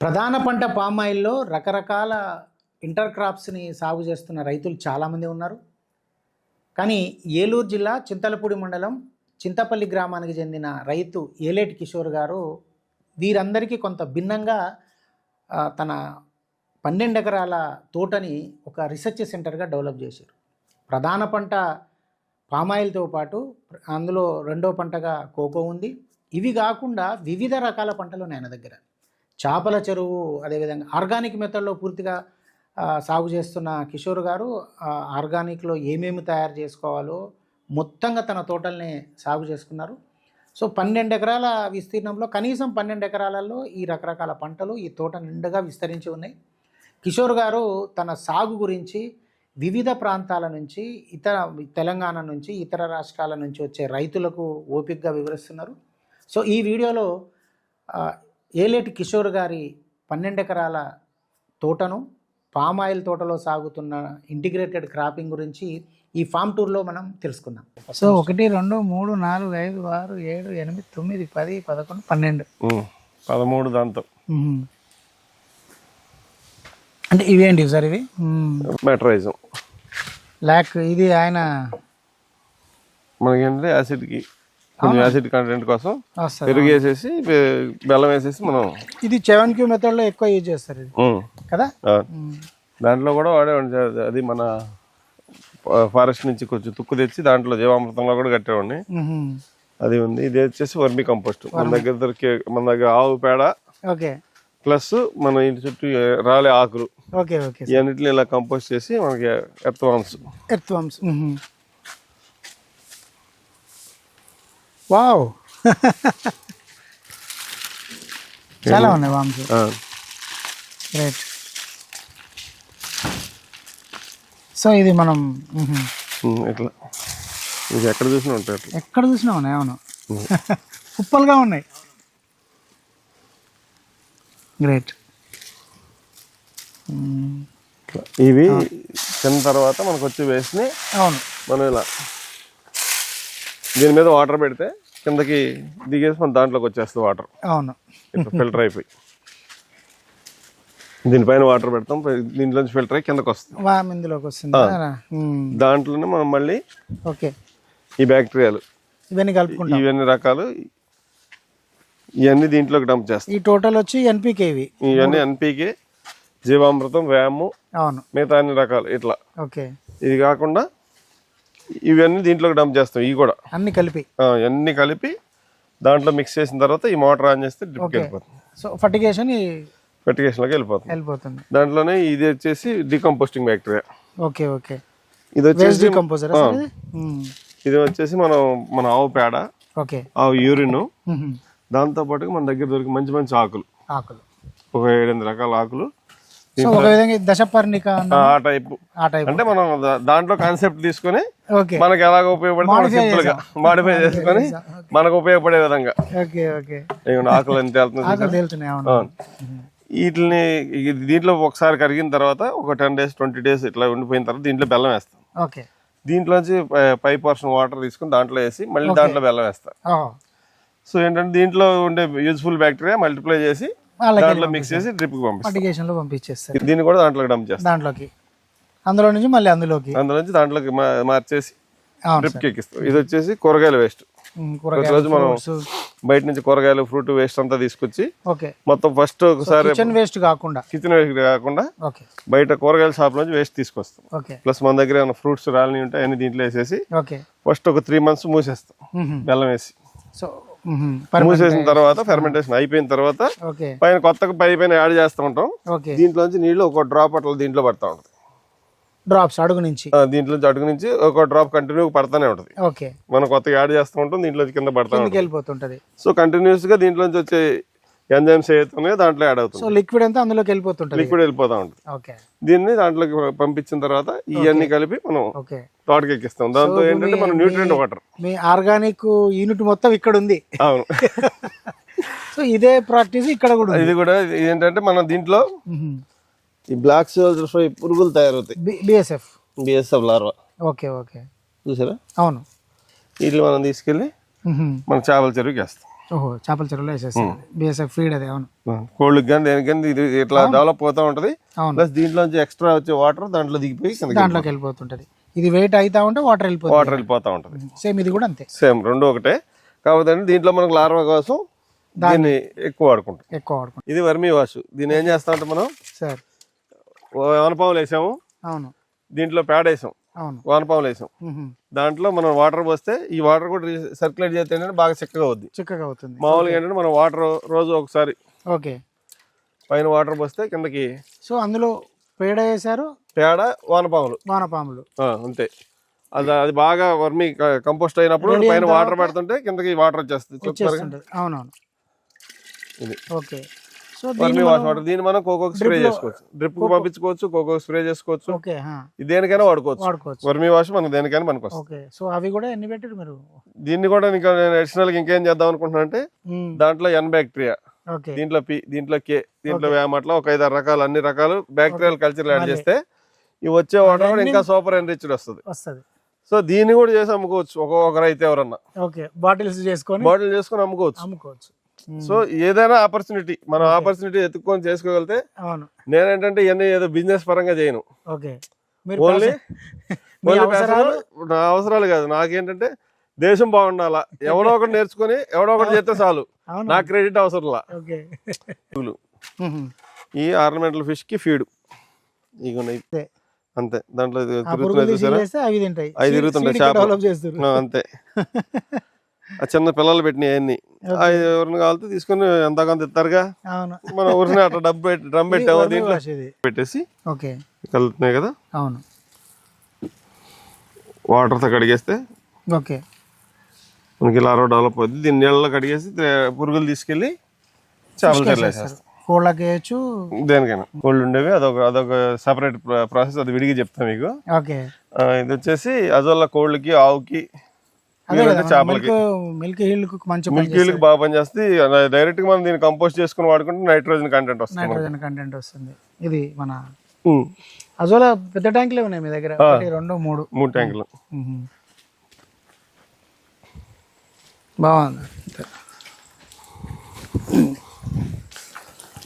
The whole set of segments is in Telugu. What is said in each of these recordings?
ప్రధాన పంట పామాయిల్లో రకరకాల ఇంటర్ క్రాప్స్ని సాగు చేస్తున్న రైతులు చాలామంది ఉన్నారు. కానీ ఏలూరు జిల్లా చింతలపూడి మండలం చింతపల్లి గ్రామానికి చెందిన రైతు ఏలేటి కిషోర్ గారు వీరందరికీ కొంత భిన్నంగా తన 12 ఎకరాల తోటని ఒక రీసెర్చ్ సెంటర్గా డెవలప్ చేశారు. ప్రధాన పంట పామాయిల్తో పాటు అందులో రెండో పంటగా కోకో ఉంది. ఇవి కాకుండా వివిధ రకాల పంటలు ఉన్నాయి ఆయన దగ్గర. చేపల చెరువు, అదేవిధంగా ఆర్గానిక్ మెథడ్లో పూర్తిగా సాగు చేస్తున్న కిషోర్ గారు ఆర్గానిక్లో ఏమేమి తయారు చేసుకోవాలో మొత్తంగా తన తోటల్ని సాగు చేసుకున్నారు. సో 12 ఎకరాల విస్తీర్ణంలో కనీసం 12 ఎకరాలలో ఈ రకరకాల పంటలు ఈ తోట నిండుగా విస్తరించి ఉన్నాయి. కిషోర్ గారు తన సాగు గురించి వివిధ ప్రాంతాల నుంచి, తెలంగాణ నుంచి, ఇతర రాష్ట్రాల నుంచి వచ్చే రైతులకు ఓపికగా వివరిస్తున్నారు. సో ఈ వీడియోలో ఏలేటి కిషోర్ గారి 12 ఎకరాల తోటను, పామాయిల్ తోటలో సాగుతున్న ఇంటిగ్రేటెడ్ క్రాపింగ్ గురించి ఈ ఫామ్ టూర్లో మనం తెలుసుకుందాం. సో 1, 2, 3, 4, 5, 6, 7, 8, 9, 10, 11, 12, 13 దాంతో. అంటే ఇవేంటివి సార్? ఇవి మెటరైజం లాక్. ఇది ఆయన మనకేంటంటే యాసిడ్కి కొంచెం యాసిడ్ కంటెంట్ కోసం పెరుగు వేసేసి బెల్లం వేసేసి మనం ఇది 7Q మెథడ్లో ఎక్కువ యూజ్ చేస్తారు ఇది కదా. దాంట్లో కూడా వాడే అది మన ఫారెస్ట్ నుంచి కొంచెం తుక్కు తెచ్చి దాంట్లో జీవామృతంలో కూడా కట్టేవాడిని. అది ఉంది. ఇది వచ్చేసి వర్మి కంపోస్ట్. మన దగ్గర ఆవు పేడ ప్లస్ మన ఇంటి చుట్టూ రాలే ఆకులు ఇవన్నిటిని ఇలా కంపోస్ట్ చేసి మనకి ఎర్త్ వామ్స్. వావ్, చాలా ఉన్నాయి వామ్స్. గ్రేట్. సో ఇది మనం ఇట్లా ఇది ఎక్కడ చూసినా ఉంటాయి, ఎక్కడ చూసినా ఉన్నాయి. అవును, కుప్పలుగా ఉన్నాయి. గ్రేట్. ఇవి తిన్న తర్వాత మనకు వచ్చి వేసి అవును మనం ఇలా దీని మీద వాటర్ పెడితే కిందకి దిగేసి మన దాంట్లోకి వచ్చేస్తుంది వాటర్. అవును, ఫిల్టర్ అయిపోయి దీనిపైన వాటర్ పెడతాం, దీంట్లోంచి ఫిల్టర్ అయ్యి కిందకి వస్తుంది. దాంట్లోనే మనం మళ్ళీ ఈ బ్యాక్టీరియాలు ఇవన్నీ రకాలు ఇవన్నీ దీంట్లోకి డంప్ చేస్తాం. ఈ టోటల్ వచ్చి ఎన్పీకే. ఇవన్నీ ఎన్పీకే, జీవామృతం, వ్యాము, మిగతా అన్ని రకాలు ఇట్లా. ఇది కాకుండా ఇవన్నీ దీంట్లోకి డంప్ చేస్తాం. ఇవి కూడా అన్ని కలిపి దాంట్లో మిక్స్ చేసిన తర్వాత ఈ మోటార్ ఆన్ చేస్తే డ్రిప్కి వెళ్ళిపోతుంది. సో ఫర్టిగేషన్లోకి వెళ్ళిపోతుంది. దాంట్లోనే ఇది వచ్చేసి డికంపోస్టింగ్ బ్యాక్టీరియా. ఇది వచ్చేసి మన ఆవు పేడ, ఆవు యూరిన్, దాంతో పాటుగా మన దగ్గర దొరికి మంచి మంచి ఆకులు ఒక 7-8 రకాల ఆకులు, దశపర్ణిక ఆ టైపు. అంటే మనం దాంట్లో కాన్సెప్ట్ తీసుకొని మనకి ఎలాగ ఉపయోగపడుతుంది సింపుల్ గా మాడిఫై చేసుకొని మనకు ఉపయోగపడే విధంగా ఆకులు ఎంత వెళ్తున్నాయి. వీటిని దీంట్లో ఒకసారి కరిగిన తర్వాత ఒక 10 days 20 days ఇట్లా ఉండిపోయిన తర్వాత దీంట్లో బెల్లం వేస్తాం. దీంట్లోంచి 5% వాటర్ తీసుకుని దాంట్లో వేసి మళ్ళీ దాంట్లో బెల్లం వేస్తాం. సో ఏంటంటే దీంట్లో ఉండే యూజ్ఫుల్ బ్యాక్టీరియా మల్టిప్లై చేసి దాంట్లో మిక్స్ చేసి డ్రిప్ పంపిస్తారు. దీన్ని కూడా దాంట్లోకి డంప్ చేస్తాం. అందులో నుంచి దాంట్లోకి మార్చేసి డ్రిప్ కి ఎక్కిస్తాం. ఇది వచ్చేసి కూరగాయల వేస్ట్. ప్రతిరోజు మనం బయట నుంచి కూరగాయలు, ఫ్రూట్ వేస్ట్ అంతా తీసుకొచ్చి మొత్తం ఫస్ట్ ఒకసారి కిచెన్ వేస్ట్ కాకుండా బయట కూరగాయల షాప్ నుంచి వేస్ట్ తీసుకొస్తాం. ప్లస్ మన దగ్గర ఏమైనా ఫ్రూట్స్ రాలని ఉంటే అన్ని దీంట్లో వేసేసి ఫస్ట్ ఒక 3 months మూసేస్తాం బెల్లం వేసి. మూసేసిన తర్వాత ఫెర్మెంటేషన్ అయిపోయిన తర్వాత పైన కొత్తగా పైన యాడ్ చేస్తూ ఉంటాం. దీంట్లోంచి నీళ్లు ఒక డ్రాప్ అట్లా దీంట్లో పడతా ఉంటుంది. దీంట్లోంచి అడుగు నుంచి ఒక డ్రాప్ కంటిన్యూ పడతానే ఉంటుంది. మనం కొత్తగా యాడ్ చేస్తూ ఉంటాం, దీంట్లో కింద పడతా ఉంటుంది. సో కంటిన్యూస్ గా దీంట్లోంచి వచ్చే ఎంజైమ్స్ ఏవైతున్నాయో దాంట్లో యాడ్ అవుతుంది. లిక్విడ్ అంతా అందులోకి వెళ్ళిపోతా ఉంటుంది. దీన్ని దాంట్లోకి పంపించిన తర్వాత ఇవన్నీ కలిపి మనం తోటకి ఎక్కిస్తాం. దాంతో ఏంటంటే మనం న్యూట్రియంట్ వాటర్. మీ ఆర్గానిక్ యూనిట్ మొత్తం ఇక్కడ ఉంది. అవును. సో ఇదే ప్రాక్టీస్ ఇక్కడ కూడా. ఇది కూడా ఏంటంటే మనం దీంట్లో ఈ బ్లాక్ సోల్జర్ ఫ్లై పురుగులు తయారవుతాయి. BSF larva. చూసారా? అవును. వీటిని మనం తీసుకెళ్ళి మన చేపల చెరువుకి వేస్తాం. ఓహో, చేపల చెరువులో వేసేస్తారు. బేసిక్ ఫీడ్ అది. అవును, కోళ్ళకి కానీ దేనికి కానీ ఇది ఇట్లా డెవలప్ అవుతా ఉంటది. అవును. ప్లస్ దీంట్లోంచి ఎక్స్ట్రా వచ్చే వాటర్ దాంట్లో దిగిపోయి దాంట్లోకి వెళ్ళిపోతుంటది. ఇది వెయిట్ అవుతా ఉంటే వాటర్ వెళ్ళిపోతా ఉంటది. సేమ్ ఇది కూడా అంతే, సేమ్ రెండు ఒకటే. కాకపోతే దీంట్లో మనకు లార్వా కోసం దీన్ని ఎక్కువ వాడుకుంటాం. ఇది వర్మీ వాష్. దీన్ని ఏం చేస్తా అంటే మనం సార్ వానపాములు వేసాము, అవును, దీంట్లో పేడ వేసాం, అవును, వానపాములు వేసాం. దాంట్లో మనం వాటర్ పోస్తే ఈ వాటర్ కూడా సర్క్యులేట్ చేస్తే ఏంటంటే బాగా చిక్కగా అవుతుంది. మామూలుగా ఏంటంటే మనం వాటర్ రోజు ఒకసారి ఓకే పైన వాటర్ పోస్తే కిందకి. సో అందులో పేడ వేసారు, పేడ వానపాములు అంతే. అది బాగా వర్మీ కంపోస్ట్ అయినప్పుడు పైన వాటర్ పెడుతుంటే కిందకి వాటర్ వచ్చేస్తుంది. అవునవును, ఇది ఓకే. సో వర్మీ వాటర్ దీన్ని మనం కోకోకి స్ప్రే చేసుకోవచ్చు, డ్రిప్ కు పంపించుకోవచ్చు, కోకోకి స్ప్రే చేసుకోవచ్చు, దేనికైనా వాడుకోవచ్చు. వర్మీ వాష్ మనం దేనికైనా మనకు వస్తుంది. సో అవి కూడా ఎన్ని పెట్టారు మీరు? దీన్ని కూడా ఇంకా అడిషనల్ గా ఇంకేం చేద్దాం అనుకుంటున్నా అంటే దాంట్లో ఎన్ బ్యాక్టీరియా, దీంట్లో పి, దీంట్లో కే, దీంట్లో వ్యామ్, అట్లా ఒక 5-6 రకాలు అన్ని రకాలు బ్యాక్టీరియల్ కల్చర్ యాడ్ చేస్తే ఈ వచ్చే వాటర్ కూడా ఇంకా సూపర్ ఎన్రిచ్డ్ వస్తుంది. సో దీన్ని కూడా చేసి అమ్ముకోవచ్చు. ఒక్కొక్కరు అయితే ఎవరన్నా బాటిల్ చేసుకొని అమ్ముకోవచ్చు. సో ఏదైనా ఆపర్చునిటీ, మనం ఆపర్చునిటీ ఎత్తుకొని చేసుకోగలితే. నేనేంటంటే ఇవన్నీ ఏదో బిజినెస్ పరంగా చేయను, ఓన్లీ నా అవసరాలు కాదు. నాకేంటంటే దేశం బాగుండాలా, ఎవడో ఒకటి నేర్చుకొని ఎవడో ఒకటి చేస్తే చాలు, నా క్రెడిట్ అవసరంలా. ఈ ఆర్నమెంటల్ ఫిష్ కి ఫీడ్ ఇక అంతే. దాంట్లో తిరుగుతుంటాయి, చేపలు అంతే. ఆ చిన్న పిల్లలు పెట్టినాయి అవన్నీ. ఎవరిని కావాలితే తీసుకుని ఎంతకంత ఇస్తారుగా, మన ఊరిని అట్లా డ్రమ్ పెట్టాము, దీంట్లో పెట్టేసి కలుగుతున్నాయి కదా. అవును, వాటర్ తో కడిగేస్తే మనకి లార్వా డెవలప్ అవుతుంది. దీన్ని నీళ్ళలో కడిగేసి పురుగులు తీసుకెళ్లి చేపలు తెరలేసేస్తాం. కోళ్ళకి వేయచ్చు, దేనికైనా. కోళ్ళు ఉండేవి అదొక సెపరేట్ ప్రాసెస్, అది విడిగి చెప్తాం మీకు. ఇది వచ్చేసి అజోల్లా కోళ్ళకి, ఆవుకి, చేపలకి, మిల్క్ హీల్కి బాగా పనిచేస్తుంది. డైరెక్ట్ గా మనం దీన్ని కంపోస్ట్ చేసుకుని వాడుకుంటే నైట్రోజన్ కంటెంట్ వస్తుంది. ఇది మన అజోలా పెద్ద ట్యాంకులే ఉన్నాయి మీ దగ్గర? 2, 3 ట్యాంకులు. బాగుంది.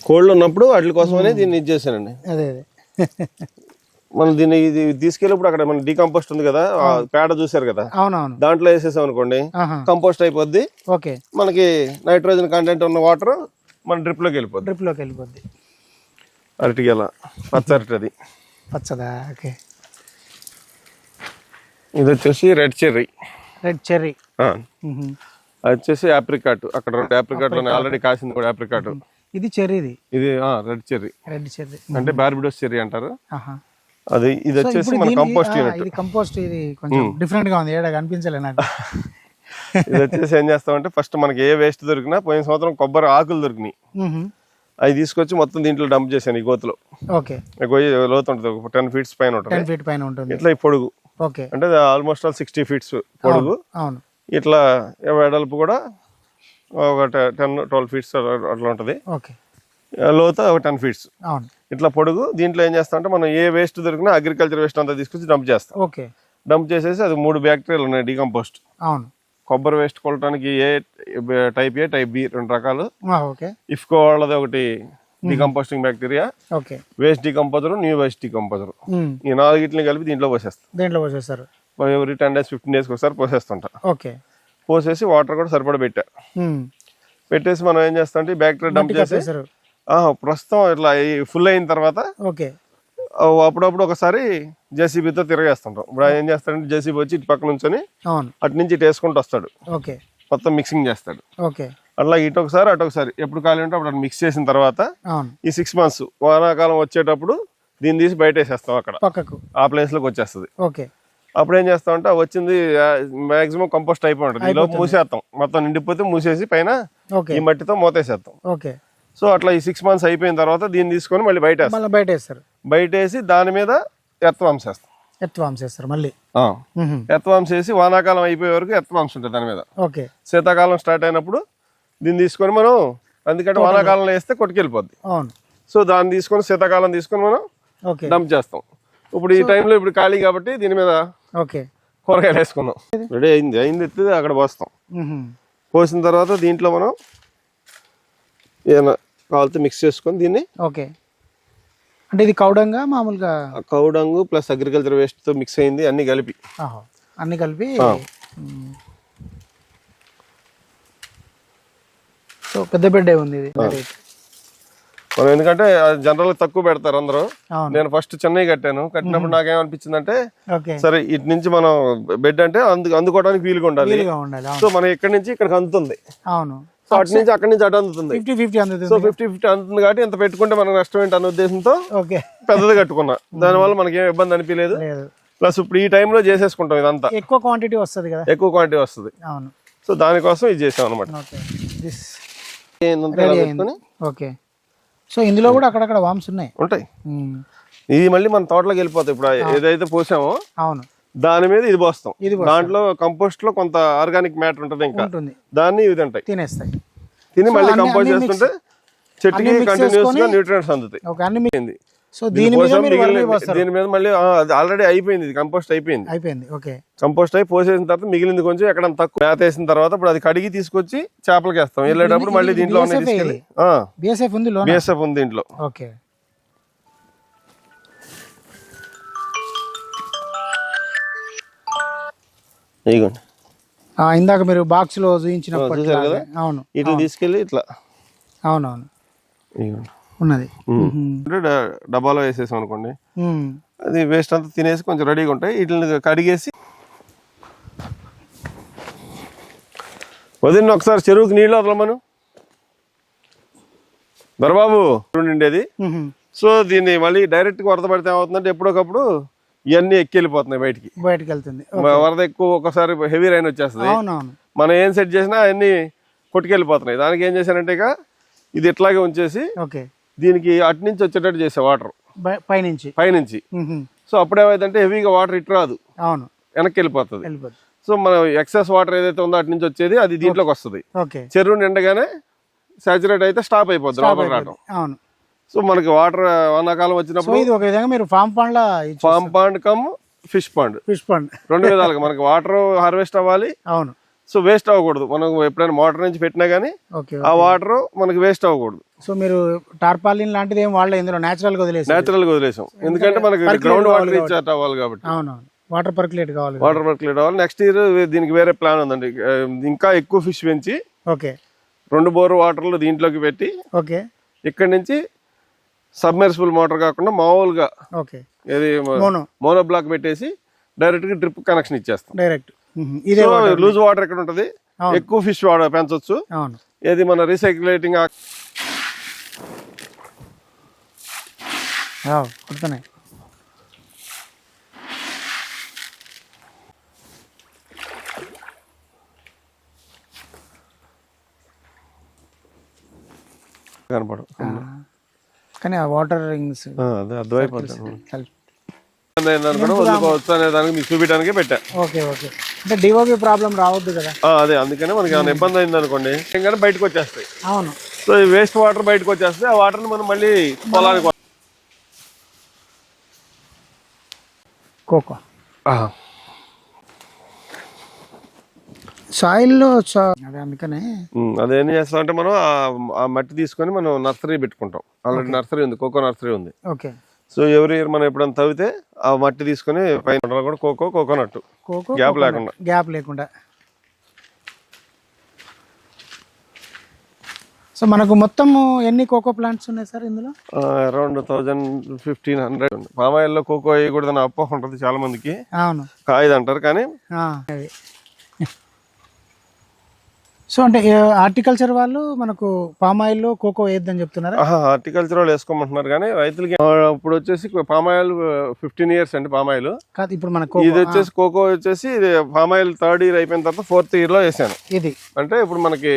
కోళ్ళు ఉన్నప్పుడు వాటి కోసమనే దీన్ని ఇది చేశానండి. అదే మనం దీన్ని ఇది తీసుకెళ్ళినప్పుడు అక్కడ మన డీకంపోస్ట్ ఉంది కదా, పేడ చూసారు కదా, దాంట్లో వేసేసాం అనుకోండి, కంపోస్ట్ అయిపోద్ది. మనకి నైట్రోజన్ కంటెంట్ ఉన్న వాటర్ మన డ్రిప్ లోకి వెళ్ళిపోద్ది. అరటికి ఎలా పచ్చరటి, అది పచ్చదా? ఇది వచ్చేసి రెడ్ చెర్రీ. అది వచ్చేసి ఆప్రికాట్. అక్కడ 2 ఆప్రికాట్ ఆల్రెడీ కాసింది కూడా ఆప్రికాట్. ఇది చెర్రీ, ఇది రెడ్ చెర్రీ అంటే బార్బిడోస్ చెర్రీ అంటారు. అది ఇది వచ్చేసి మన కంపోస్ట్ యూనిట్. ఇది కంపోస్ట్, ఇది కొంచెం డిఫరెంట్ గా ఉంది, ఏడా కనిపించలే నాకు. ఇది వచ్చేసి ఏం చేస్తామంటే ఫస్ట్ మనకి ఏ వేస్ట్ దొరికినా, పోయిన సంవత్సరం కొబ్బరి ఆకులు దొరికినాయి, అవి తీసుకొచ్చి మొత్తం దీంట్లో డంప్ చేశాను. ఈ గోతులో గొయ్యి లోతు ఉంటుంది, 10 feet పైన ఉంటుంది. ఇట్లా ఈ పొడుగు అంటే ఆల్మోస్ట్ 60 feet పొడుగు. ఇట్లా వెడల్పు కూడా ఒక 10-12 feet అట్లా ఉంటది. లోత ఒక 10 feet ఇట్లా పొడుగు. దీంట్లో ఏం చేస్తా అంటే మనం ఏ వేస్ట్ దొరికినా అగ్రికల్చర్ వేస్ట్ అంతా తీసుకొచ్చి డంప్ చేస్తాం. డంప్ చేసేసి అది 3 బ్యాక్టీరియాలు ఉన్నాయి డీకంపోస్ట్. కొబ్బరి వేస్ట్ కొలటానికి టైప్ ఏ, టైప్ బి 2 రకాలు. ఇఫ్కో వాళ్ళది ఒకటి decomposting bacteria, waste decomposer, new waste decomposer. ఈ 4 కలిపి దీంట్లో పోసేస్తారు. ఎవరి 10 days 15 days ఒకసారి పోసేస్తుంటా. పోసేసి వాటర్ కూడా సరిపడా పెట్టేసి మనం ఏం చేస్తాం అంటే బ్యాక్టీరియా డంప్ చేసి ప్రస్తుతం ఇట్లా ఫుల్ అయిన తర్వాత అప్పుడప్పుడు ఒకసారి జేసీబీతో తిరగేస్తుంటాం. ఇప్పుడు ఏం చేస్తాడంటే జేసీబీ వచ్చి ఇటు పక్క నుంచొని అటు నుంచి ఇటు వేసుకుంటూ వస్తాడు, మొత్తం మిక్సింగ్ చేస్తాడు. అట్లా ఇటు ఒకసారి అటు ఒకసారి ఎప్పుడు ఖాళీ ఉంటే అప్పుడు మిక్స్ చేసిన తర్వాత ఈ 6 months వానాకాలం వచ్చేటప్పుడు దీన్ని తీసి బయట వేసేస్తాం. అక్కడ ఆ ప్లేస్ లోకి వచ్చేస్తుంది. అప్పుడు ఏం చేస్తామంటే వచ్చింది మాక్సిమం కంపోస్ట్ అయిపోయి ఉంటుంది. ఈలోపు మూసేస్తాం, మొత్తం నిండిపోతే మూసేసి పైన ఈ మట్టితో మూతేసేస్తాం. సో అట్లా ఈ 6 months అయిపోయిన తర్వాత దీన్ని తీసుకొని మళ్ళీ బయట వేసి దాని మీద ఎర్త్వామ్స్ వేస్తారు. మళ్ళీ ఎర్త్వామ్స్ వేసి వానాకాలం అయిపోయే వరకు ఎర్త్వామ్స్ ఉంటుంది దాని మీద. శీతాకాలం స్టార్ట్ అయినప్పుడు దీన్ని తీసుకొని మనం, ఎందుకంటే వానాకాలంలో వేస్తే కొట్టుకెళ్ళిపోద్ది. సో దాన్ని తీసుకొని శీతాకాలం తీసుకొని మనం డంప్ చేస్తాం. ఇప్పుడు ఈ టైంలో ఇప్పుడు ఖాళీ కాబట్టి దీని మీద కూరగాయలు వేసుకున్నాం. రెడీ అయింది ఎత్తి అక్కడ పోస్తాం. పోసిన తర్వాత దీంట్లో మనం ఏదైనా కావాలితే మిక్స్ చేసుకొని దీన్ని ఓకే. అంటే ఇది కౌడంగా మామూలుగా కౌడంగు ప్లస్ అగ్రికల్చర్ వేస్ట్తో మిక్స్ అయింది అన్ని కలిపి అన్ని కలిపి. సో పెద్ద బెడ్ ఉంది ఇది. మనం ఎందుకంటే జనరల్ తక్కువ పెడతారు అందరూ. నేను ఫస్ట్ చెన్నై కట్టాను. కట్టినప్పుడు నాకేమనిపించిందంటే సరే ఇటు నుంచి మనం బెడ్ అంటే అందుకోవడానికి వీలుగా ఉండాలి. సో మనం ఇక్కడి నుంచి ఇక్కడికి అందుతుంది. సో అటు నుంచి అక్కడి నుంచి అటు అందుతుంది. సో 50-50 అందుతుంది కాబట్టి ఇంత పెట్టుకుంటే మనకు నష్టం ఏంటి అనే ఉద్దేశంతో పెద్దది కట్టుకున్నా. దానివల్ల మనకి ఏం ఇబ్బంది అనిపించలేదు. ప్లస్ ఇప్పుడు ఈ టైంలో చేసేసుకుంటాం. ఇదంతా ఎక్కువ క్వాంటిటీ వస్తుంది కదా, ఎక్కువ క్వాంటిటీ వస్తుంది. సో దానికోసం ఇది చేసాం అనమాట. ఓకే. సో ఇందులో కూడా అక్కడక్కడ వామ్స్ ఉంటాయి. ఇది మళ్ళీ మన తోటలోకి వెళ్ళిపోతాయి. ఇప్పుడు ఏదైతే పోసామో అవును దాని మీద ఇది పోస్తాం. దాంట్లో కంపోస్ట్ లో కొంత ఆర్గానిక్ మ్యాటర్ ఉంటుంది. ఇంకా దాన్ని ఇవి తింటాయి, తినేస్తాయి. తిని మళ్ళీ కంపోస్ట్ చేస్తుంటే చెట్టుకి కంటిన్యూస్ గా న్యూట్రియంట్స్ అందుతాయి. సో దీని మీద మళ్ళీ ఆల్రెడీ అయిపోయింది, ఇది కంపోస్ట్ అయిపోయింది. కంపోస్ట్ అయి పోసేసిన తర్వాత మిగిలింది కొంచెం ఎక్కడ తక్కువ మేత వేసిన తర్వాత ఇప్పుడు అది కడిగి తీసుకొచ్చి చేపలకి వేస్తాం. వెళ్ళేటప్పుడు మళ్ళీ దీంట్లో బిఎస్ఎఫ్ ఉంది దీంట్లో. ఇదిగోండి, ఇందాక మీరు బాక్స్ లో చూపించినప్పుడు చూసారు కదా, అవును ఇట్లా తీసుకెళ్ళి ఇట్లా అవునవును ఉన్నది డబ్బాలో వేసేసాం అనుకోండి, అది వేస్ట్ అంతా తినేసి కొంచెం రెడీగా ఉంటాయి. వీటిని కడిగేసి వదిలిన ఒకసారి చెరువుకి నీళ్ళు వదలమను దొరబాబు నిండేది. సో దీన్ని మళ్ళీ డైరెక్ట్ గా వరద పడితే ఏమవుతుందంటే ఎప్పుడొకప్పుడు ఇవన్నీ ఎక్కి వెళ్ళిపోతున్నాయి బయటికి వెళ్తుంది. వరద ఎక్కువ ఒకసారి హెవీ రైన్ వచ్చేస్తుంది. మనం ఏం సెట్ చేసినా అవన్నీ కొట్టుకెళ్ళిపోతున్నాయి. దానికి ఏం చేశానంటే ఇక ఇది ఇట్లాగే ఉంచేసి దీనికి అటు నుంచి వచ్చేటట్టు చేసే వాటర్ పైనుంచి. సో అప్పుడు ఏమైందంటే హెవీగా వాటర్ ఇటు రాదు, వెనక్కి వెళ్ళిపోతుంది. సో మనం ఎక్సెస్ వాటర్ ఏదైతే ఉందో అటు నుంచి వచ్చేది అది దీంట్లోకి వస్తుంది. చెరువు నిండగానే సాచురేట్ అయితే స్టాప్ అయిపోద్ది లోపల రావడం. సో మనకి వాటర్ వానాకాలం వచ్చినప్పుడు farm pond cum fish pond రెండు విధాలుగా మనకి వాటర్ హార్వెస్ట్ అవ్వాలి. సో వేస్ట్ అవ్వకూడదు. మనం ఎప్పుడైనా మోటార్ నుంచి పెట్టినా గానీ ఆ వాటర్ మనకి వేస్ట్ అవ్వకూడదు. సో మీరు టార్పాలిన్ లాంటిది ఏం వాళ్ళ ఇందులో నేచురల్ గా వదిలేసాం. ఎందుకంటే మనకి గ్రౌండ్ వాటర్ రీఛార్జ్ అవ్వాలి కాబట్టి. వాటర్ పర్క్యులేట్ కావాలి. నెక్స్ట్ ఇయర్ దీనికి వేరే ప్లాన్ ఉందండి. ఇంకా ఎక్కువ ఫిష్ పెంచి 2 బోర్ వాటర్లు దీంట్లోకి పెట్టి ఇక్కడ నుంచి సబ్మెర్సిబుల్ మోటార్ కాకుండా మామూలుగా ఏది మోనో బ్లాక్ పెట్టేసి డైరెక్ట్ గా డ్రిప్ కనెక్షన్ ఇచ్చేస్తాం. లూజ్ వాటర్ ఎక్కడ ఉంటది, ఎక్కువ ఫిష్ పెంచొచ్చు. ఏది మన రీసైక్లేటింగ్ కనపడు కానీ ఆ వాటర్ రింగ్స్ అదే అర్థమైపోతుంది. వదులుకోవచ్చు అనే దానికి మీకు చూపించడానికి పెట్టా. అంటే డిఓపి ప్రాబ్లం రావద్దు కదా, అదే అందుకనే మనకి ఏమైనా ఇబ్బంది అయింది అనుకోండి కానీ బయటకు వచ్చేస్తాయి. అవును. సో ఈ వేస్ట్ వాటర్ బయటకు వచ్చేస్తాయి. ఆ వాటర్ ని మనం మళ్ళీ పొలానికి కోకో సాయిల్లో అందుకనే అదేం చేస్తాం అంటే మనం ఆ మట్టి తీసుకొని మనం నర్సరీ పెట్టుకుంటాం. ఆల్రెడీ నర్సరీ ఉంది, కోకో నర్సరీ ఉంది. సో ఎవ్రీ ఇయర్ మనం ఎప్పుడైనా తవ్వితే ఆ మట్టి తీసుకుని పైన కూడా కోకోనట్ గ్యాప్ లేకుండా. సో మనకు మొత్తం ఎన్ని కోకో ప్లాంట్స్ ఉన్నాయి సార్ ఇందులో? అరౌండ్ 1500. పామాయిల్లో కోకో వేయకూడదని అపోహ ఉంటుంది చాలా మందికి. కాయదు అంటారు కానీ సో అంటే హార్టికల్చర్ వాళ్ళు మనకు పామాయిల్లో కోకో వేయద్దని చెప్తున్నారు. హార్టికల్చర్ వాళ్ళు వేసుకోమంటున్నారు కానీ రైతులకి ఇప్పుడు వచ్చేసి పామాయిల్ 15 years అండి. పామాయిల్ కాదు ఇప్పుడు మనకు ఇది వచ్చేసి కోకో వచ్చేసి పామాయిల్ 3rd year అయిపోయిన తర్వాత 4th year లో వేసాను. ఇది అంటే ఇప్పుడు మనకి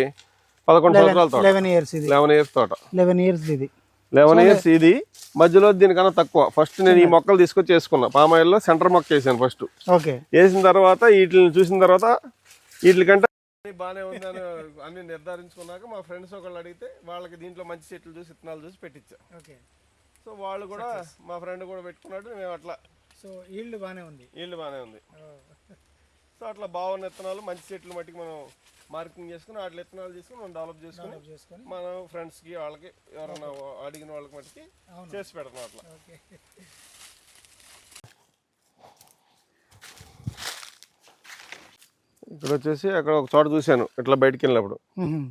11 సంవత్సరాల తోట. 11 years ఇది. 11 years తోట. 11 years ఇది. 11 years ఇది. మధ్యలో దీనికన్నా తక్కువ. ఫస్ట్ నేను ఈ మొక్కలు తీసుకొచ్చి వేసుకున్నా. పామాయిల్లో సెంటర్ మొక్క వేసాను ఫస్ట్. వేసిన తర్వాత వీటిని చూసిన తర్వాత వీటికంటే బాగానే ఉందని అన్ని నిర్ధారించుకున్నాక మా ఫ్రెండ్స్ ఒకళ్ళు అడిగితే వాళ్ళకి దీంట్లో మంచి చెట్లు చూసి విత్తనాలు చూసి పెట్టించా. సో వాళ్ళు కూడా మా ఫ్రెండ్ కూడా పెట్టుకున్నాడు. మేము అట్లా. సో ఈల్డ్ బాగానే ఉంది. సో అట్లా బాగున్న విత్తనాలు మంచి చెట్లు మట్టికి మనం మార్కింగ్ చేసుకుని వాటి విత్తనాలు తీసుకుని మనం డెవలప్ చేసుకుని మనం ఫ్రెండ్స్కి వాళ్ళకి ఎవరైనా అడిగిన వాళ్ళకి మట్టికి చేసి పెడతాం అట్లా. ఇక్కడ వచ్చేసి అక్కడ ఒక చోట చూశాను ఇట్లా బయటికి వెళ్ళినప్పుడు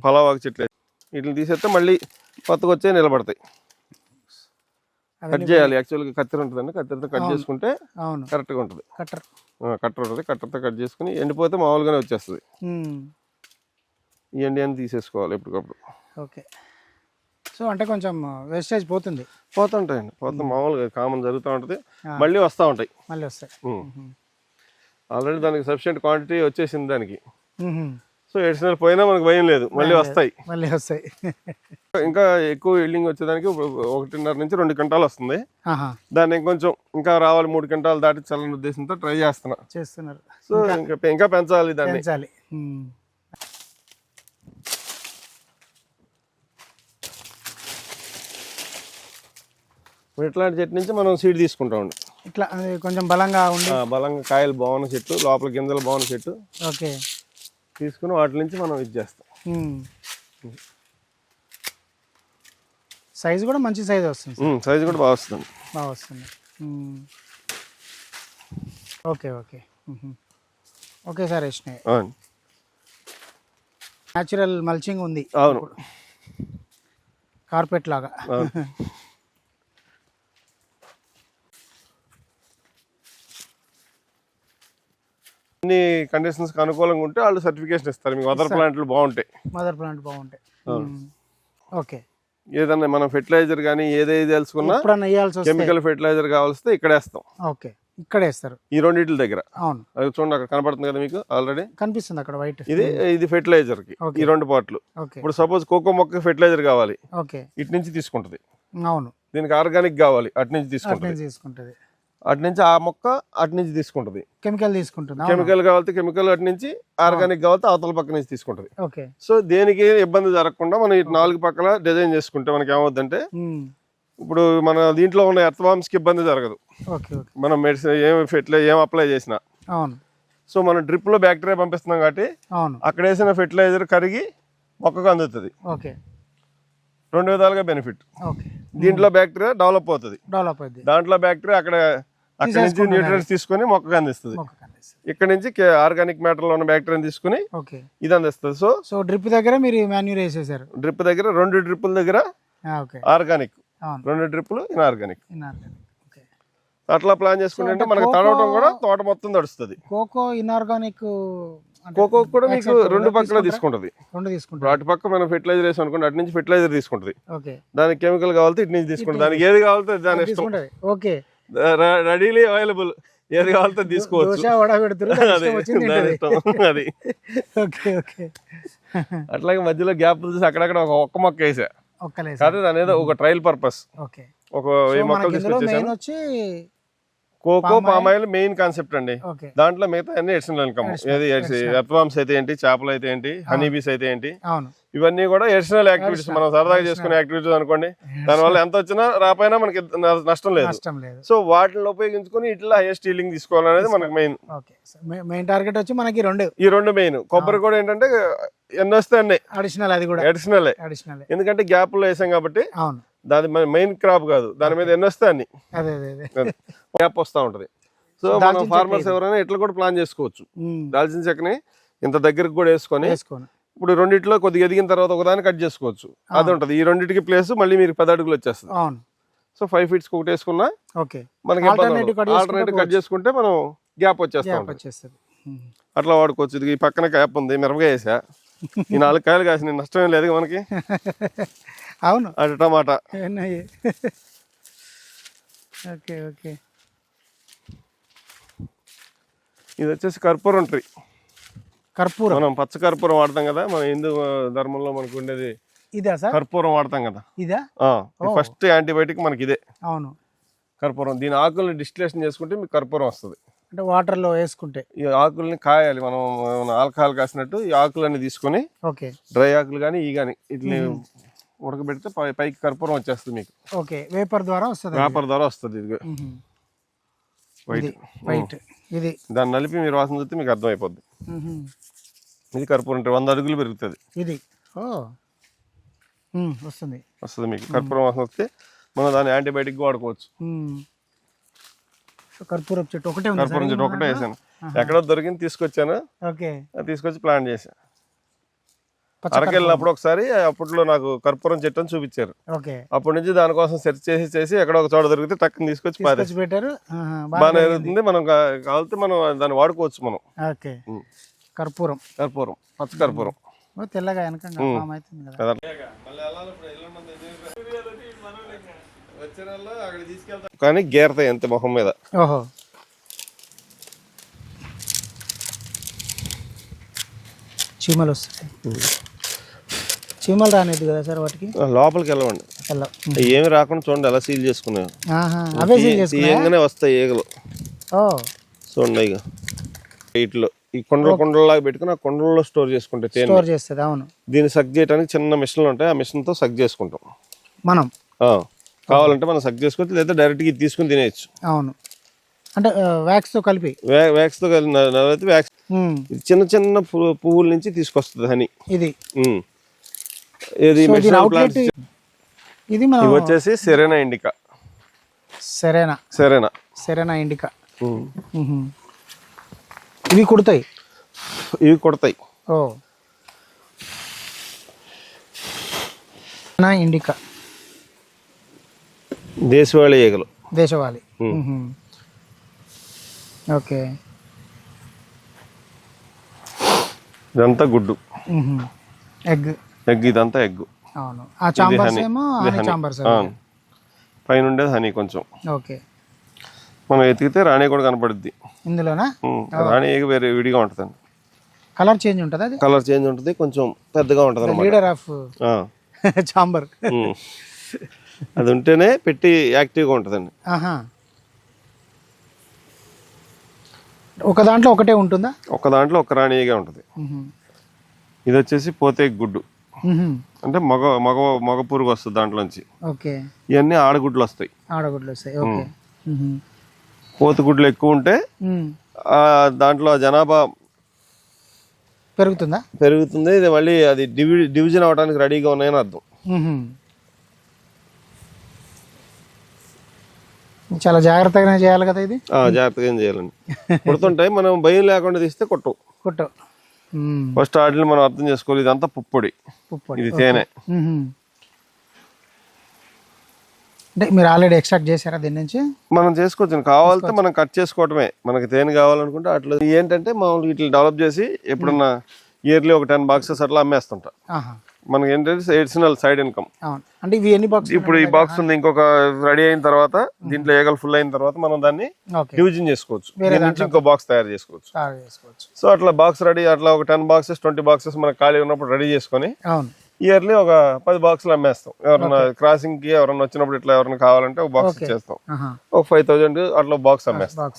పలావాకు చెట్లు వీటిని తీసేస్తే మళ్ళీ కొత్తగా వచ్చే నిలబడతాయి. కట్ చేయాలి, యాక్చువల్గా కత్తెర ఉంటుందండి, కత్తెరతో కట్ చేసుకుంటే కరెక్ట్గా ఉంటుంది. కట్టర్ ఉంటుంది, కట్టర్తో కట్ చేసుకుని ఎండిపోతే మామూలుగానే వచ్చేస్తుంది. ఈ ఎండి అని తీసేసుకోవాలి ఎప్పటికప్పుడు. ఓకే. సో అంటే కొంచెం వేస్టేజ్ పోతుంటాయండి, మామూలుగా కామన్ జరుగుతూ ఉంటుంది, మళ్ళీ వస్తూ ఉంటాయి. ఆల్రెడీ దానికి సఫిషియెంట్ క్వాంటిటీ వచ్చేసింది దానికి. సో ఎడిషనల్ పోయినా మనకు భయం లేదు, మళ్ళీ వస్తాయి. ఇంకా ఎక్కువ ఈల్డింగ్ వచ్చేదానికి 1.5 నుంచి 2 క్వింటాలు వస్తుంది. దాన్ని ఇంకొంచెం ఇంకా రావాలి, 3 క్వింటాలు దాటించాలనే ఉద్దేశంతో ట్రై చేస్తున్నారు. సో ఇంకా పెంచాలి దాన్ని. ఇట్లాంటి చెట్టు నుంచి మనం సీడ్ తీసుకుంటాం. ఇట్లా కొంచెం బలంగా కాయలు బాగున్న చెట్టు, లోపల గింజలు బాగున్న చెట్టు తీసుకుని వాటి నుంచి మనం ఇది చేస్తాం. సైజు కూడా మంచి సైజు వస్తుంది. సైజు కూడా బాగా వస్తుంది. ఓకే సార్, న్యాచురల్ మల్చింగ్ ఉంది. అవును, కార్పెట్ లాగా. అన్ని కండిషన్స్ అనుకూలంగా ఉంటే వాళ్ళు సర్టిఫికేషన్ ఇస్తారు మీకు. మదర్ ప్లాంట్లు బాగుంటాయి. ఓకే. ఏదన్నా మనం ఫెర్టిలైజర్ కానీ ఏదైతే తెలుసుకున్నా కెమికల్ ఫెర్టిలైజర్ కావాల్సి ఇక్కడ వేస్తాం. ఇక్కడ వేస్తారు ఈ రెండింటి దగ్గర. అవును, అది చూడండి అక్కడ కనపడుతుంది కదా మీకు, ఆల్రెడీ కనిపిస్తుంది అక్కడ వైట్. ఇది ఫెర్టిలైజర్ కి ఈ 2 పార్ట్లు. ఇప్పుడు సపోజ్ కోకో మొక్క ఫెర్టిలైజర్ కావాలి, ఇటు నుంచి తీసుకుంటది. అవును, దీనికి ఆర్గానిక్ కావాలి, అటు నుంచి తీసుకుంటది. అటు నుంచి ఆ మొక్క అటు నుంచి తీసుకుంటది. కెమికల్ కావాలి కెమికల్ అటు నుంచి, ఆర్గానిక్ కావాలి అవతల పక్క నుంచి తీసుకుంటది. సో దేనికి ఇబ్బంది జరగకుండా మనం ఈ 4 పక్కల డిజైన్ చేసుకుంటే మనకి ఏమవుద్దంటే, ఇప్పుడు మన దీంట్లో ఉన్న ఎర్త్వామ్స్ కి ఇబ్బంది జరగదు. మనం మెడిసిన్ ఏం అప్లై చేసినా. సో మనం డ్రిప్ లో బ్యాక్టీరియా పంపిస్తున్నాం కాబట్టి అక్కడ వేసిన ఫెర్టిలైజర్ కరిగి మొక్కకు అందుతుంది. 2 విధాలుగా బెనిఫిట్. దీంట్లో బ్యాక్టీరియా డెవలప్ అవుతుంది, దాంట్లో బ్యాక్టీరియా అక్కడ నుంచి న్యూట్రియన్స్ తీసుకుని మొక్కకు అందిస్తుంది. ఇక్కడ నుంచి ఆర్గానిక్ మ్యాటర్ లో ఉన్న బ్యాక్టీరియా తీసుకుని ఇది అందిస్తుంది. సో డ్రిప్ దగ్గర మీరు మాన్యూర్ వేసేసారు. డ్రిప్ దగ్గర 2 డ్రిప్పుల దగ్గర ఆర్గానిక్, 2 డ్రిప్పులు ఇన్ఆర్గానిక్. అట్లా ప్లాన్ చేసుకుంటే మనకి తడవడం కూడా తోట మొత్తం తడుస్తుంది. కోకో ఇన్ఆర్గానిక్ కోకో కూడా మీకు 2 పక్కల తీసుకుంటది. అటు పక్క మనం ఫెర్టిలైజర్ వేసాం అనుకోండి, అటు నుంచి ఫెర్టిలైజర్ తీసుకుంటది. దానికి కెమికల్ కావాలంటే ఇటు నుంచి తీసుకుంటుంది. దానికి ఏది కావాలంటే దాని ఇష్టం, రెడీలీ అవైలబుల్, ఏది కావాలంటే తీసుకోవచ్చు. అది అట్లాగే మధ్యలో గ్యాప్ చూసి అక్కడక్కడ ఒక్క మొక్క వేసా. కాదు అనేది ఒక ట్రయల్ పర్పస్. ఒక 1000 మొక్కలు తీసుకొచ్చేసాను. కోకో పామాయిల్ మెయిన్ కాన్సెప్ట్ అండి. దాంట్లో మిగతా అన్ని ఎడిషనల్ ఇన్కమ్. ఏది ఎర్త్వామ్స్ అయితే ఏంటి, చేపలు అయితే ఏంటి, హనీబీస్ అయితే ఏంటి, ఇవన్నీ కూడా ఎడిషనల్ యాక్టివిటీస్. మనం సరదాగా చేసుకునే యాక్టివిటీస్ అనుకోండి. దానివల్ల ఎంత వచ్చినా రాపోయినా మనకి నష్టం లేదు. సో వాటిని ఉపయోగించుకుని ఇట్లా హైయెస్ట్ ఈల్డింగ్ తీసుకోవాలనేది మనకి మెయిన్ టార్గెట్ వచ్చి మనకి ఈ 2 మెయిన్. కొబ్బరి కూడా ఏంటంటే ఎన్ని వస్తే అన్ని అడిషనల్, అది కూడా అడిషనల్. ఎందుకంటే గ్యాప్ లో వేసాం కాబట్టి దాని మెయిన్ క్రాప్ కాదు, దాని మీద ఎన్ని వస్తే అన్ని గ్యాప్ వస్తూ ఉంటది. సో మనం ఫార్మర్స్ ఎవరైనా ఇట్లా కూడా ప్లాన్ చేసుకోవచ్చు. దాల్చిన చెక్కని ఇంత దగ్గరకు కూడా వేసుకొని ఇప్పుడు 2 కొద్దిగా ఎదిగిన తర్వాత ఒకదాన్ని కట్ చేసుకోవచ్చు. అది ఉంటుంది. ఈ 2 ప్లేస్ మళ్ళీ మీరు 10 అడుగులు వచ్చేస్తుంది. సో 5 ఫీట్స్ ఒకటి వేసుకున్నా మనకి ఆల్టర్నేటివ్ కట్ చేసుకుంటే మనం గ్యాప్ వచ్చేస్తాం. అట్లా వాడుకోవచ్చు. ఇది ఈ పక్కన గ్యాప్ ఉంది, మిరపకాయ వేసా, ఈ 4 కాయలు కాసిన నష్టమే లేదు మనకి. అవును, అది టమాటా. ఇది వచ్చేసి కర్పూరం ట్రీ. మనం పచ్చ కర్పూరం వాడతాం కదా, మన హిందూ ధర్మంలో మనకు ఉండేది ఇదే సార్. కర్పూరం వాడతాం కదా, ఫస్ట్ యాంటీబయాటిక్ మనకి ఇదే. అవును, కర్పూరం. దీని ఆకుల్ని డిస్టిలేషన్ చేసుకుంటే మీకు కర్పూరం వస్తుంది. అంటే వాటర్ లో వేసుకుంటే ఈ ఆకుల్ని కాయాలి. మనం ఆల్కహాల్ కాసినట్టు ఈ ఆకులన్నీ తీసుకొని, డ్రై ఆకులు కానీ ఈ కానీ ఇట్లా ఉడకబెడితే పైకి కర్పూరం వచ్చేస్తుంది మీకు. వేపర్ ద్వారా వస్తుంది. ఇది వైట్. ఇది దాన్ని నలిపి మీరు వాసన చూస్తే మీకు అర్థమైపోద్ది. ఇది కర్పూరం అంటే 100 అడుగులు పెరుగుతుంది. ఇది వస్తుంది మీకు కర్పూరం వాసన వస్తే మనం దాన్ని యాంటీబయాటిక్ వాడుకోవచ్చు. కర్పూరం చెట్టు ఒకటే కర్పూరం చెట్టు ఒకటే వేసాను, ఎక్కడో దొరికింది తీసుకొచ్చాను, తీసుకొచ్చి ప్లాంట్ చేశాను. అరకెళ్ళినప్పుడు ఒకసారి అప్పట్లో నాకు కర్పూరం చెట్టు అని చూపించారు. అప్పటి నుంచి దానికోసం సెర్చ్ చేసి ఎక్కడ ఒక చోట దొరికితే టక్కుని తీసుకొచ్చి పెట్టారు. బాగానే ఎరుగుతుంది. మనం కావాలితే మనం దాన్ని వాడుకోవచ్చు. మనం కర్పూరం పచ్చ కర్పూరం తెల్లగా కానీ గేరతాయి అంతే మొహం మీద. చీమలు వస్తాయి. చీమలు రానిది కదా సార్ వాటికి? లోపలికి వెళ్ళవండి, ఏమి రాకుండా చూడండి ఎలా సీల్ చేసుకున్నాయి. తీయంగానే వస్తాయి ఈగలు. చూడండి ఇక వీటిలో ఈ కొండలాగా పెట్టుకుని ఆ కొండల్లో స్టోర్ చేసుకుంటాయి తేనె. అవును. దీన్ని సక్ చేయడానికి చిన్న మిషన్లు ఉంటాయి, ఆ మిషన్ తో సక్ చేసుకుంటాం మనం. కావాలంటే మనం సక్ చేసుకోవచ్చు, లేదా డైరెక్ట్ గా తీసుకుని తినేయచ్చు. అవును, అంటే వ్యాక్స్ తో కలిపి. వ్యాక్స్ తో కలిపి వ్యాక్స్ చిన్న చిన్న పువ్వుల నుంచి తీసుకొస్తుంది హనీ. ఇది వచ్చేసి సెరెనా ఇండికా. Serena indica. ఇవి కుడతాయి. ఇండికా దేశవాళీ ఈగలు. ఓకే. ఇదంతా గుడ్డు, ఎగ్. ఇదంతా ఎగ్. అవును. ఆ చాంబర్స్ ఏమో హనీ చాంబర్స్. పైన ఉండేది హనీ కొంచెం. ఓకే. మనం ఎతికితే రాణి కూడా కనపడుద్ది ఇందులోనా. రాణి ఈగ వేరే విడిగా ఉంటుందండి. కలర్ చేంజ్ ఉంటుంది. అది కలర్ చేంజ్ ఉంటుంది, కొంచెం పెద్దగా ఉంటుంది అన్నమాట. Leader of chamber. అది ఉంటేనే పెట్టి యాక్టివ్గా ఉంటుందండి. ఒక దాంట్లో ఒకటే ఉంటుందా? ఒక దాంట్లో ఒక రాణిగా ఉంటుంది. ఇది వచ్చేసి పోతే గుడ్డు, అంటే మగ పురుగు వస్తుంది దాంట్లోంచి. ఇవన్నీ ఆడగుడ్లు వస్తాయి. పోతు గుడ్లు ఎక్కువ ఉంటే దాంట్లో జనాభా పెరుగుతుంది. ఇది మళ్ళీ అది డివిజన్ అవడానికి రెడీగా ఉన్నాయని అర్థం. చాలా జాగ్రత్తగానే చేయాలి కదా ఇది. జాగ్రత్తగా చేయాలండి. కుడుతుంటాయి, మనం భయం లేకుండా తీస్తే కొట్టు. ఫస్ట్ వాటిని మనం అర్థం చేసుకోవాలి. ఇదంతా పుప్పొడి, ఇది తేనె. అంటే మీరు ఆల్రెడీ ఎక్స్ట్రాక్ట్ చేశారా దీని నుంచి? మనం చేసుకోవచ్చు, కావాలంటే మనం కట్ చేసుకోవటమే. మనకి తేనె కావాలనుకుంటే అట్లా ఏంటంటే మనం వీటిని డెవలప్ చేసి ఎప్పుడన్నా ఇయర్లీ ఒక 10 బాక్సెస్ అట్లా అమ్మేస్తుంటా. మనకి ఏంటంటే ఎడిషనల్ సైడ్ ఇన్కమ్. అంటే ఇవి ఎన్ని బాక్స్? ఇప్పుడు ఈ బాక్స్ ఉంది, ఇంకొక రెడీ అయిన తర్వాత దీంట్లో ఏగలు ఫుల్ అయిన తర్వాత మనం దాన్ని డివిజన్ చేసుకోవచ్చు, ఇంకో బాక్స్ తయారు చేసుకోవచ్చు. సో అట్లా బాక్స్ రెడీ, అట్లా ఒక 10 బాక్సెస్ 20 బాక్సెస్ మనకు ఖాళీ ఉన్నప్పుడు రెడీ చేసుకొని ఇయర్లీ ఒక 10 బాక్సులు అమ్మేస్తాం. ఎవరైనా క్రాసింగ్ కి ఎవరైనా వచ్చినప్పుడు ఇట్లా ఎవరైనా కావాలంటే ఒక బాక్స్ ఇచ్చేస్తాం. ఒక 5000 అట్లా బాక్స్ అమ్మేస్తాం.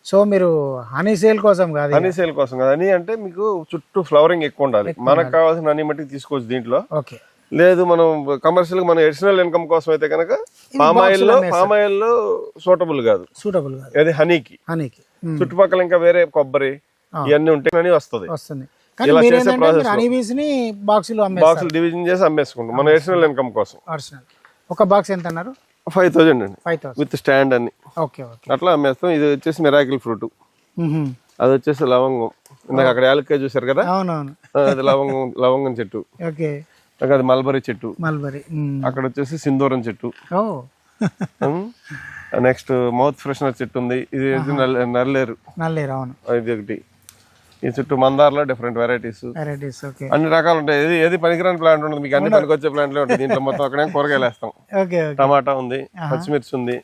సో మీరు హనీ సేల్ కోసం కాదు, హనీ అంటే మీకు చుట్టూ ఫ్లవరింగ్ ఎక్కువ ఉండాలి. మనకు కావాల్సిన హనీ మట్టి తీసుకోవచ్చు దీంట్లో. లేదు మనం కమర్షియల్ గా మన ఎడిషనల్ ఇన్కమ్ కోసం అయితే కనుక పామ్ ఆయిల్ లో సూటబుల్ కాదు. అది హనీకి. చుట్టుపక్కల ఇంకా వేరే కొబ్బరి ఇవన్నీ ఉంటే వస్తుంది. బాక్సులు డివిజన్ చేసి అమ్మేసుకుంటాం మన ఎడిషనల్ ఇన్కమ్ కోసం. ఒక బాక్స్ ఎంత అన్నారు? 5000 అండి, విత్ స్టాండ్ అన్ని. అట్లా అమ్మేస్తాం. ఇది వచ్చేసి మిరాకిల్ ఫ్రూట్, అది వచ్చేసి లవంగం. ఇందాక అక్కడ యాలక్కాయ చూసారు కదా, అది లవంగం చెట్టు. అది మల్బరీ చెట్టు. అక్కడ వచ్చేసి సింధూరం చెట్టు. నెక్స్ట్ మౌత్ ఫ్రెషనర్ చెట్టు ఉంది. ఇది నల్లేరు. ఇది ఒకటి. ఈ చుట్టూ మందార్లో డిఫరెంట్ వెరైటీస్ అన్ని రకాలు ఉంటాయి. ఏది పనికిరాని ప్లాంట్ ఉండదు, మీకు అన్ని పనికి వచ్చే ప్లాంట్లే ఉంటాయి దీంట్లో. మొత్తం అక్కడే కూరగాయలు వేస్తాం. టమాటా ఉంది, పచ్చిమిర్చి ఉంది.